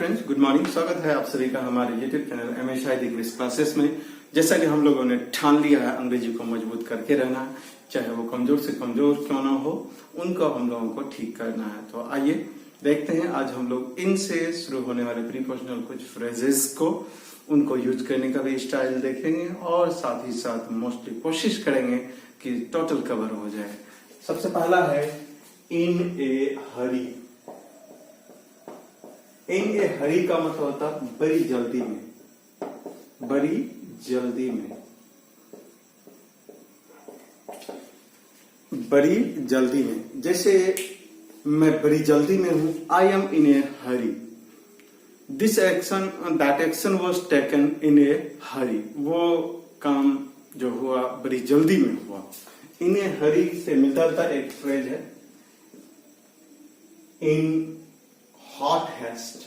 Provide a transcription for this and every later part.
Friends, good morning. स्वागत है आप सभी का हमारे YouTube channel MA Shahid English classes में। जैसा कि हम लोगों ने ठान लिया है अंग्रेजी को मजबूत करके रहना है, चाहे वो कमजोर से कमजोर क्यों ना हो, उनको हम लोगों को ठीक करना है। तो आइए देखते हैं, आज हम लोग इन से शुरू होने वाले प्रीपोजिशनल कुछ फ्रेजेस को उनको यूज करने का भी स्टाइल देखेंगे और साथ ही साथ मोस्टली कोशिश करेंगे कि टोटल कवर हो जाए। सबसे पहला है इन ए हरी। इन ए हरी का मतलब होता है बड़ी जल्दी में, बड़ी जल्दी में, बड़ी जल्दी में। जैसे मैं बड़ी जल्दी में हूं, I am in a hurry. This action that action was taken in a hurry. वो काम जो हुआ बड़ी जल्दी में हुआ। इन ए हरी से मिलता था एक फ्रेज है इन हॉट हेस्ट।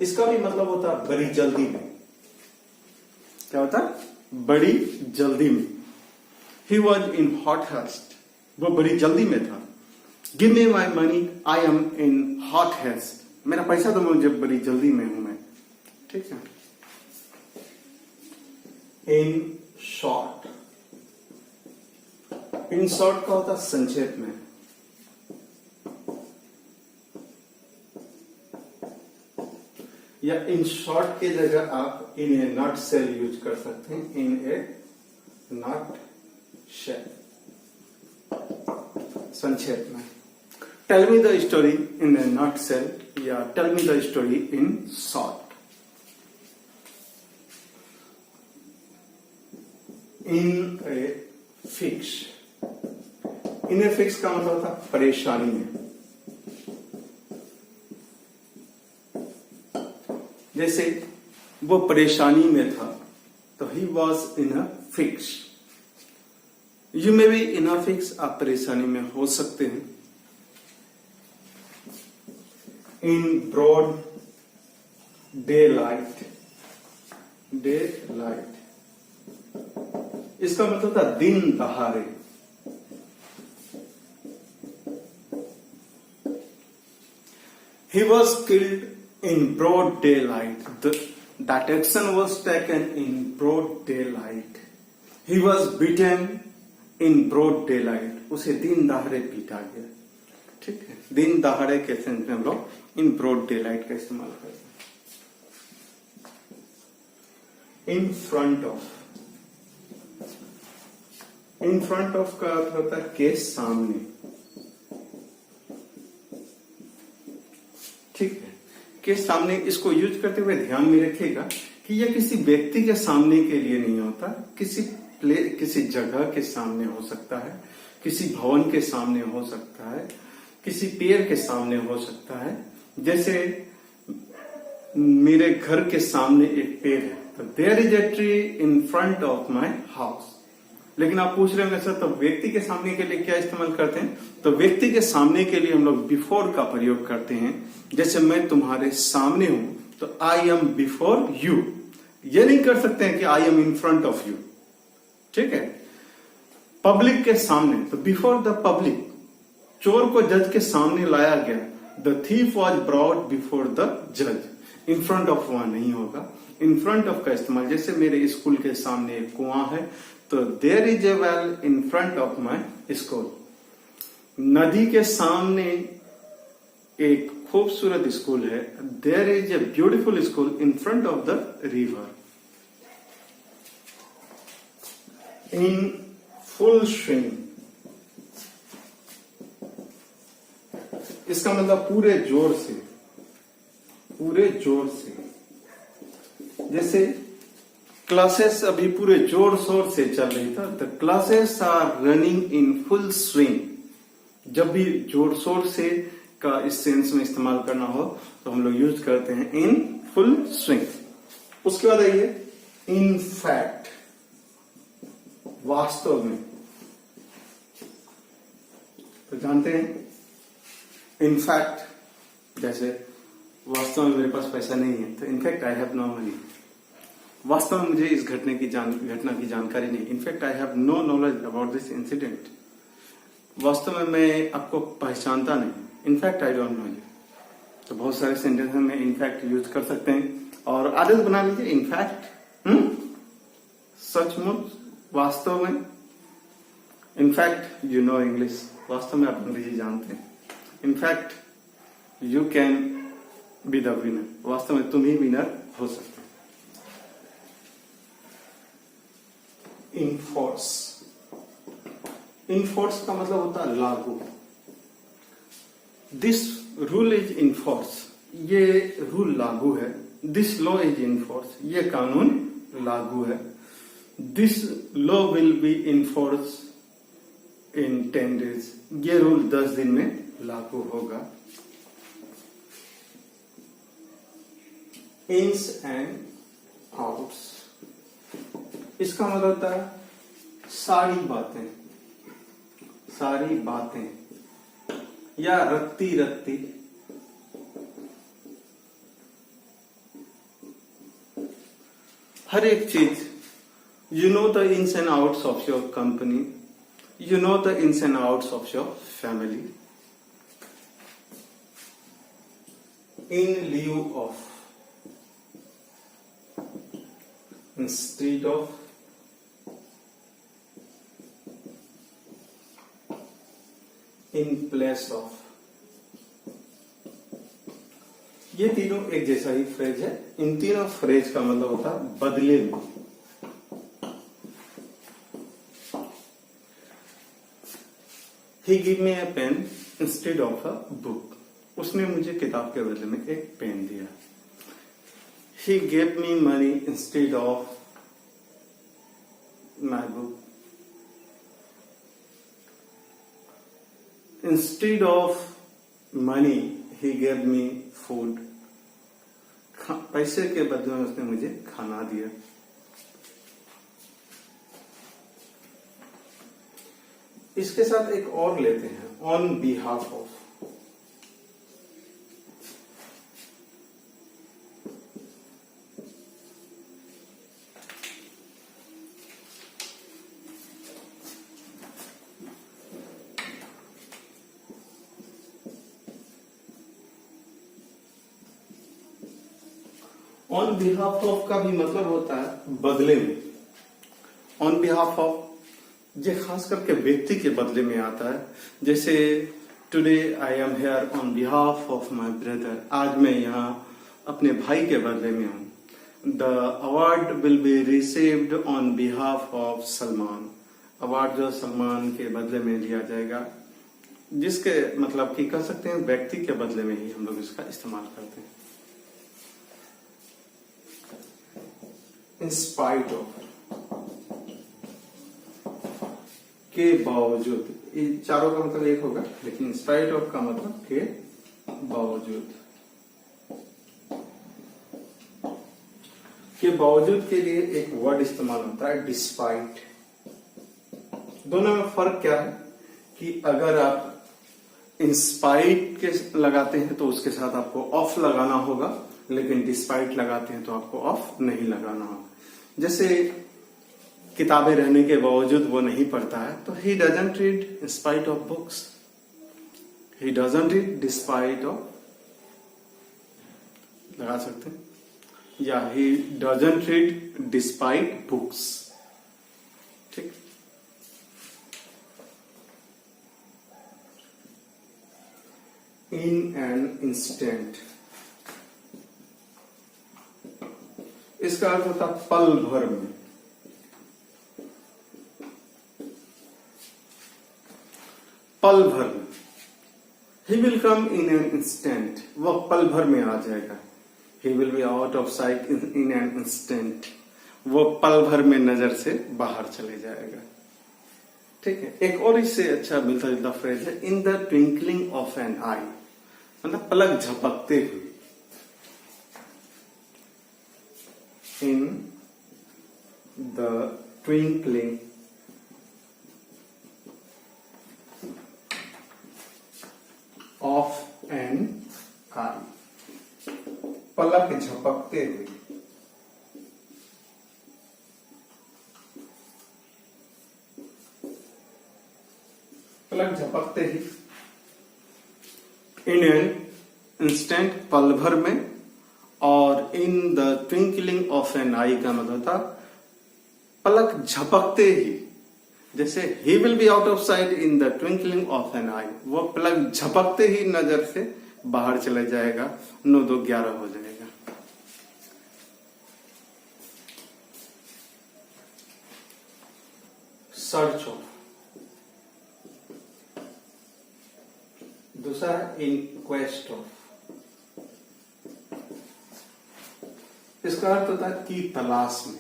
इसका भी मतलब होता है बड़ी जल्दी में। क्या होता है? बड़ी जल्दी में। He was in hot haste, वो बड़ी जल्दी में था। Give me my money, I am in hot haste. मेरा पैसा तो मुझे बड़ी जल्दी में हूं मैं। ठीक है। इन शॉर्ट, इन शॉर्ट का होता संक्षेप में। या इन शॉर्ट की जगह आप in a nutshell use कर सकते हैं। इन ए नॉट शेल, संक्षेप में। Tell me the story in a nutshell या tell me the story in short. In a fix, in a fix का मतलब था परेशानी में। जैसे वो परेशानी में था तो he was in a fix. You may be in a fix, आप परेशानी में हो सकते हैं। In broad daylight, daylight, इसका मतलब था दिन दहाड़े। He was killed in broad daylight. That action was taken in broad daylight. He was beaten in broad daylight. उसे दिन दहाड़े पीटा गया। ठीक है। दिन दहाड़े के सेंस में हम लोग इन ब्रॉड डेलाइट का इस्तेमाल करते हैं। इन front of, in front of का अर्थ होता है के सामने। ठीक है। के सामने, इसको यूज करते हुए ध्यान में रखिएगा कि यह किसी व्यक्ति के सामने के लिए नहीं होता। किसी जगह के सामने हो सकता है, किसी भवन के सामने हो सकता है, किसी पेड़ के सामने हो सकता है। जैसे मेरे घर के सामने एक पेड़ है, तो there is a tree in front of my house. लेकिन आप पूछ रहे होंगे सर, तो व्यक्ति के सामने के लिए क्या इस्तेमाल करते हैं? तो व्यक्ति के सामने के लिए हम लोग बिफोर का प्रयोग करते हैं। जैसे मैं तुम्हारे सामने हूं तो आई एम बिफोर यू। ये नहीं कर सकते हैं कि आई am in front of you. ठीक है। पब्लिक के सामने, तो बिफोर द पब्लिक। चोर को जज के सामने लाया गया, the thief was brought before the जज। इन फ्रंट ऑफ वहां नहीं होगा। इन फ्रंट ऑफ का इस्तेमाल, जैसे मेरे स्कूल के सामने एक कुआं है तो there is a well in front of my school. नदी के सामने एक खूबसूरत स्कूल है, there is a beautiful school in front of the river. In full swing, इसका मतलब पूरे जोर से, पूरे जोर से। जैसे क्लासेस अभी पूरे जोर शोर से चल रही था, the classes are running in full swing. जब भी जोर शोर से का इस सेंस में इस्तेमाल करना हो तो हम लोग यूज करते हैं इन फुल स्विंग। उसके बाद आइए इन फैक्ट, वास्तव में। तो जानते हैं इन फैक्ट, जैसे वास्तव में मेरे पास पैसा नहीं है, तो in fact I have no money. वास्तव में मुझे इस घटना की जानकारी नहीं। In fact I have no knowledge about this incident. वास्तव में मैं आपको पहचानता नहीं। In fact I don't know you. तो बहुत सारे सेंटेंस में इनफैक्ट यूज कर सकते हैं और आदत बना लीजिए इनफैक्ट, सचमुच, वास्तव में। इनफैक्ट यू नो इंग्लिश, वास्तव में आप अंग्रेजी जानते हैं। In fact you can be the winner, वास्तव में तुम ही विनर हो सकते हो। इनफोर्स, इनफोर्स का मतलब होता है लागू। दिस रूल इज इनफोर्स, ये रूल लागू है। दिस लॉ इज इनफोर्स, ये कानून लागू है। This law will be enforce in 10 days, ये रूल 10 दिन में लागू होगा। इन्स एंड आउट्स, इसका मतलब होता है सारी बातें, सारी बातें या रत्ती रत्ती। हर एक चीज, you know the ins and outs of your company, you know the ins and outs of your family. In lieu of, instead of, in place of, ये तीनों एक जैसा ही फ्रेज है। इन तीनों फ्रेज का मतलब होता है बदले में। He gave me a pen instead of a book. उसने मुझे किताब के बदले में एक पेन दिया। He gave me money instead of my book. Instead of money, he gave me food. पैसे के बदले में उसने मुझे खाना दिया। इसके साथ एक और लेते हैं, on behalf of. On behalf of का भी मतलब होता है बदले में। ऑन बिहाफ ऑफ ये खास करके व्यक्ति के बदले में आता है। जैसे today I am here on behalf of my brother, आज मैं यहाँ अपने भाई के बदले में हूँ। The award will be received on behalf of Salman, award जो सलमान के बदले में लिया जाएगा। जिसके मतलब कि कह सकते हैं व्यक्ति के बदले में ही हम लोग इसका इस्तेमाल करते हैं। इन स्पाइट ऑफ, के बावजूद, ये चारों का मतलब एक होगा, लेकिन स्पाइट ऑफ का मतलब के बावजूद। के बावजूद के लिए एक वर्ड इस्तेमाल होता है डिस्पाइट। दोनों में फर्क क्या है कि अगर आप इंस्पाइट के लगाते हैं तो उसके साथ आपको ऑफ लगाना होगा, लेकिन डिस्पाइट लगाते हैं तो आपको ऑफ नहीं लगाना होगा। जैसे किताबें रहने के बावजूद वो नहीं पढ़ता है तो he doesn't read in spite of books, he doesn't read despite of, लगा सकते हैं, या he doesn't read despite books. ठीक, इन एन इंस्टेंट, इसका अर्थ होता पल भर में। पल भर में, he will come in an instant, वह पल भर में आ जाएगा। ही will be out of sight in an instant, वो पल भर में नजर से बाहर चले जाएगा। ठीक है, एक और इससे अच्छा मिलता जुलता फ्रेज है, in the twinkling of an eye, मतलब पलक झपकते हुए। In the twinkling of an eye, पलक झपकते हुए। पलक झपकते ही, इन एन इंस्टेंट पल भर में, और in the twinkling of an eye का मतलब था पलक झपकते ही। जैसे ही will be out of sight in the twinkling of an eye, वो पलक झपकते ही नजर से बाहर चला जाएगा, 9 2 11 हो जाएगा। सर्च ऑफ, दूसरा इन क्वेस्ट ऑफ, इसका अर्थ होता है कि तलाश में,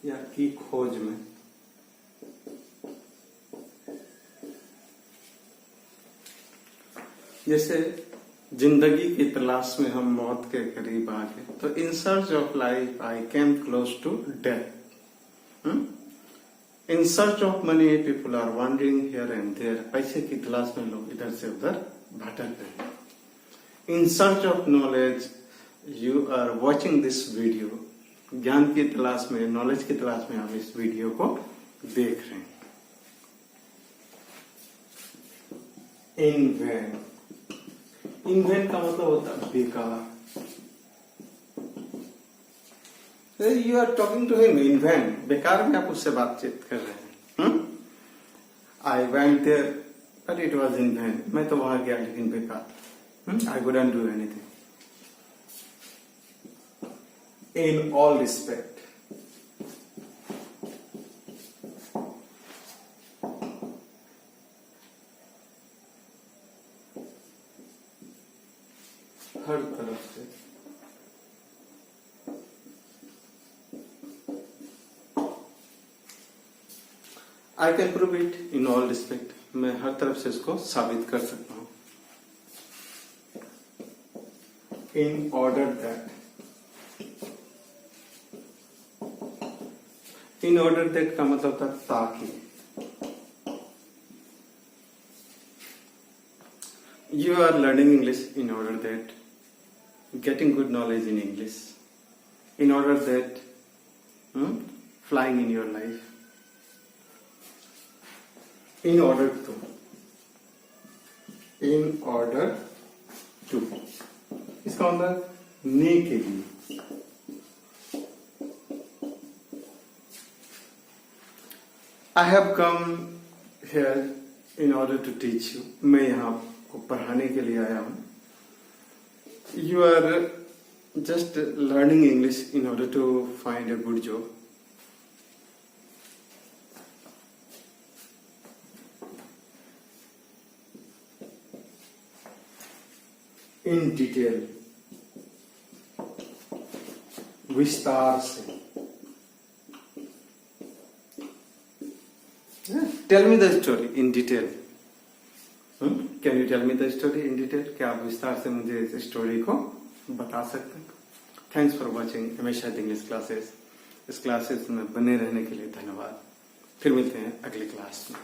या की खोज में। जैसे जिंदगी की तलाश में हम मौत के करीब आ गए, तो in search of life I came close to death. In search of money people are wandering here and there, पैसे की तलाश में लोग इधर से उधर भटक रहे। In search of knowledge you are watching this video, ज्ञान की तलाश में, नॉलेज की तलाश में आप इस वीडियो को देख रहे हैं। इन वैन, इन वैन का मतलब होता है बेकार। You are talking to him in vain, बेकार में आप उससे बातचीत कर रहे हैं। I went there but it was in vain, मैं तो वहां गया लेकिन बेकार। I wouldn't do anything. In all respect, हर तरफ से। I can prove it in all respect, मैं हर तरफ से इसको साबित कर सकता हूं। In order that, in order that का मतलब था ताकि। You are learning English in order that, getting good knowledge in English, in order that flying in your life, in order to, in order to, इसका मतलब ने के लिए। I have come here in order to teach you. मैं यहाँ को पढ़ाने के लिए आया हूँ। You are just learning English in order to find a good job. In detail, विस्तार से। Tell me the story in detail. Can you tell me the story in detail? क्या आप विस्तार से मुझे इस स्टोरी को बता सकते हैं? थैंक्स फॉर वॉचिंग हमेशा इंग्लिश क्लासेस। इस क्लासेस में बने रहने के लिए धन्यवाद। फिर मिलते हैं अगली क्लास में।